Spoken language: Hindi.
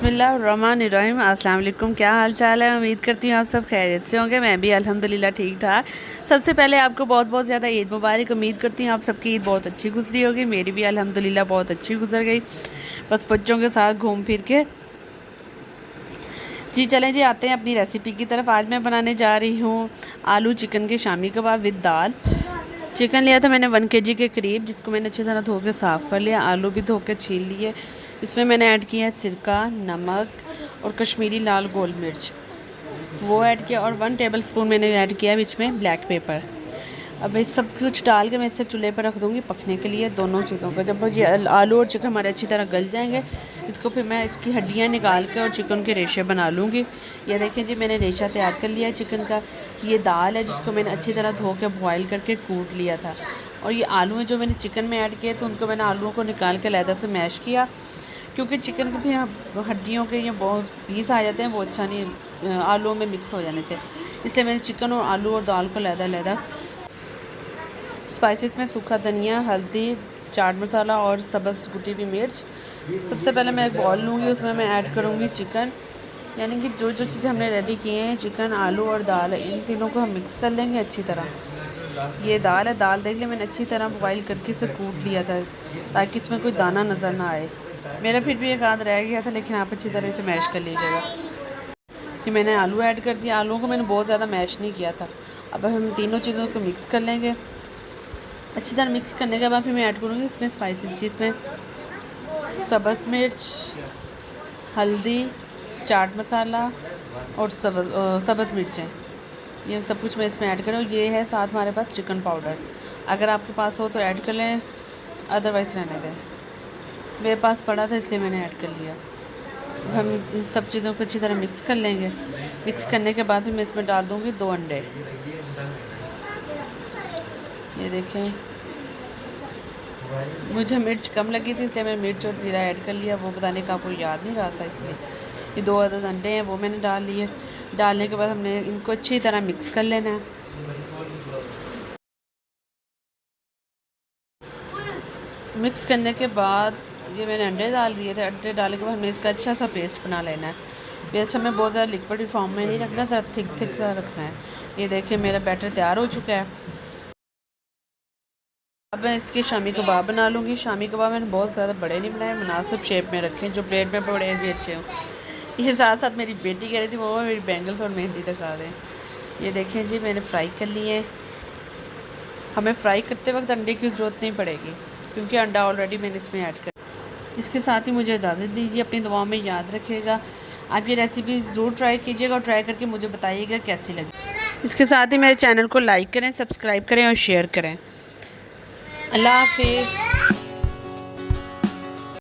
बिस्मिल्लाहिर्रहमानिर्रहीम। अस्सलाम वालेकुम। क्या हाल चाल है? उम्मीद करती हूँ आप सब खैरियत से होंगे। मैं भी अल्हम्दुलिल्लाह ठीक ठाक। सबसे पहले आपको बहुत बहुत ज़्यादा ईद मुबारक। उम्मीद करती हूँ आप सबकी ईद बहुत अच्छी गुजरी होगी। मेरी भी अल्हम्दुलिल्लाह बहुत अच्छी गुजर गई, बस बच्चों के साथ घूम फिर के। जी चलें जी, आते हैं अपनी रेसिपी की तरफ। आज मैं बनाने जा रही हूँ आलू चिकन के shami kebab with dal. Chicken लिया था मैंने 1 kg के करीब, जिसको मैंने अच्छी तरह धो के साफ़ कर लिया। आलू भी धो के छील लिए। इसमें मैंने ऐड किया है सिरका, नमक और कश्मीरी लाल गोल मिर्च, वो ऐड किया। और 1 टेबलस्पून मैंने ऐड किया है इसमें ब्लैक पेपर। अब इस सब कुछ डाल के मैं इसे चूल्हे पर रख दूँगी पकने के लिए, दोनों चीज़ों को। जब ये आलू और चिकन हमारे अच्छी तरह गल जाएंगे, इसको फिर मैं इसकी हड्डियाँ निकाल के और चिकन के रेशे बना लूँगी। ये देखें जी, मैंने रेशा तैयार कर लिया है चिकन का। ये दाल है जिसको मैंने अच्छी तरह धो के बॉयल करके कूट लिया था। और ये आलू है जो मैंने चिकन में ऐड किए थे, उनको मैंने आलूओं को निकाल के लैदा से मैश किया, क्योंकि चिकन के भी हड्डियों के ये बहुत पीस आ जाते हैं, वो अच्छा नहीं आलूओं में मिक्स हो जाने थे। इसलिए मैंने चिकन और आलू और दाल को लैदा स्पाइसेस में सूखा धनिया, हल्दी, चाट मसाला और सब्ज़ कुटी हुई मिर्च। सबसे पहले मैं एक बॉल लूँगी, उसमें मैं ऐड करूँगी चिकन, यानी कि जो जो चीज़ें हमने रेडी किए हैं, चिकन, आलू और दाल, इन तीनों को हम मिक्स कर लेंगे अच्छी तरह। ये दाल है, दाल देख लिया मैंने अच्छी तरह बॉयल करके इसे कूट लिया था, ताकि इसमें कोई दाना नज़र ना आए। मेरा फिर भी एक आध रह गया था, लेकिन आप अच्छी तरह से मैश कर लीजिएगा। कि मैंने आलू ऐड कर दिया, आलूओं को मैंने बहुत ज़्यादा मैश नहीं किया था। अब हम तीनों चीज़ों को मिक्स कर लेंगे। अच्छी तरह मिक्स करने के बाद फिर मैं ऐड करूँगी इसमें स्पाइसेस, जिसमें सब्ज़ मिर्च, हल्दी, चाट मसाला और सब्ज़ मिर्चें, ये सब कुछ मैं इसमें ऐड करूँ। ये है साथ हमारे पास चिकन पाउडर, अगर आपके पास हो तो ऐड कर लें, अदरवाइज़ रहने दें। मेरे पास पड़ा था इसलिए मैंने ऐड कर लिया। हम इन सब चीज़ों को अच्छी तरह मिक्स कर लेंगे। मिक्स करने के बाद फिर मैं इसमें डाल दूँगी 2 अंडे। ये देखें, मुझे मिर्च कम लगी थी इसलिए मैंने मिर्च और ज़ीरा ऐड कर लिया, वो बताने का आपको याद नहीं रहा था, इसलिए ये 2 अदद अंडे हैं वो मैंने डाल लिए। डालने के बाद हमने इनको अच्छी तरह मिक्स कर लेना है। मिक्स करने के बाद ये मैंने अंडे डाल दिए थे। अंडे डालने के बाद हमें इसका अच्छा सा पेस्ट बना लेना है। पेस्ट हमें बहुत ज़्यादा लिक्विड फॉर्म में नहीं रखना, ज़रा थिक सा रखना है। ये देखिए मेरा बैटर तैयार हो चुका है। अब मैं इसके शामी कबाब बना लूँगी। शामी कबाब मैंने बहुत ज़्यादा बड़े नहीं बनाए, मुनासिब शेप में रखे, जो प्लेट में बड़े भी अच्छे हों। इसके साथ साथ मेरी बेटी कह रही थी वो मेरी बैंगल्स और मेहंदी दिखा दें। ये देखें जी, मैंने फ्राई कर लिए। हमें फ्राई करते वक्त अंडे की ज़रूरत नहीं पड़ेगी, क्योंकि अंडा ऑलरेडी मैंने इसमें ऐड कर। इसके साथ ही मुझे इजाज़त दीजिए, अपनी दुआओं में याद रखिएगा। आप ये रेसिपी ज़रूर ट्राई कीजिएगा और ट्राई करके मुझे बताइएगा कैसी लगी। इसके साथ ही मेरे चैनल को लाइक करें, सब्सक्राइब करें और शेयर करें। अल्लाह हाफिज़।